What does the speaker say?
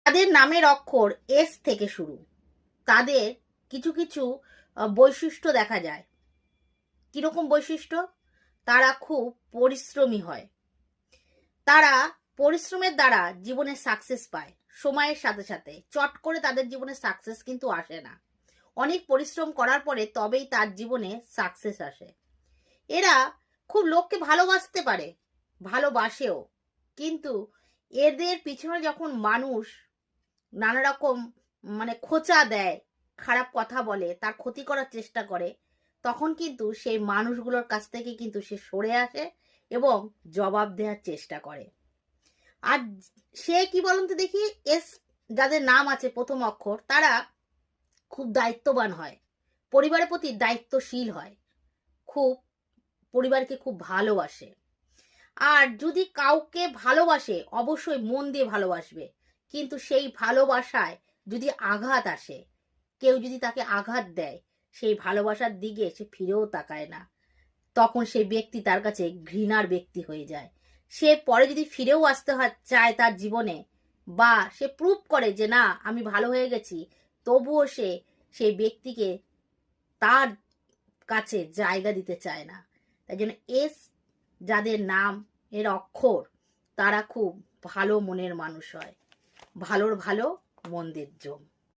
তাদের নামের অক্ষর এস থেকে শুরু, তাদের কিছু কিছু বৈশিষ্ট্য দেখা যায়। কিরকম বৈশিষ্ট্য? তারা খুব পরিশ্রমী হয়, তারা পরিশ্রমের দ্বারা জীবনে সাকসেস পায়। সময়ের সাথে সাথে চট করে তাদের জীবনে সাকসেস কিন্তু আসে না, অনেক পরিশ্রম করার পরে তবেই তার জীবনে সাকসেস আসে। এরা খুব লোককে ভালোবাসতে পারে, ভালোবাসেও, কিন্তু এদের পিছনে যখন মানুষ নানা রকম খোঁচা দেয়, খারাপ কথা বলে, তার ক্ষতি করার চেষ্টা করে, তখন কিন্তু সেই মানুষগুলোর কাছ থেকে কিন্তু সে সরে আসে এবং জবাব দেওয়ার চেষ্টা করে। আর সে কি বলুন তো দেখি, এস যাদের নাম আছে প্রথম অক্ষর, তারা খুব দায়িত্ববান হয়, পরিবারের প্রতি দায়িত্বশীল হয়, খুব পরিবারকে খুব ভালোবাসে। আর যদি কাউকে ভালোবাসে অবশ্যই মন দিয়ে ভালোবাসবে, কিন্তু সেই ভালোবাসায় যদি আঘাত আসে, কেউ যদি তাকে আঘাত দেয়, সেই ভালোবাসার দিকে সে ফিরেও তাকায় না, তখন সেই ব্যক্তি তার কাছে ঘৃণার ব্যক্তি হয়ে যায়। সে পরে যদি ফিরেও আসতে চায় তার জীবনে, বা সে প্রুভ করে যে না আমি ভালো হয়ে গেছি, তবুও সে সেই ব্যক্তিকে তার কাছে জায়গা দিতে চায় না। তাই জন্য এস যাদের নাম এর অক্ষর, তারা খুব ভালো মনের মানুষ হয়, ভালোর ভালো মন্দের জম।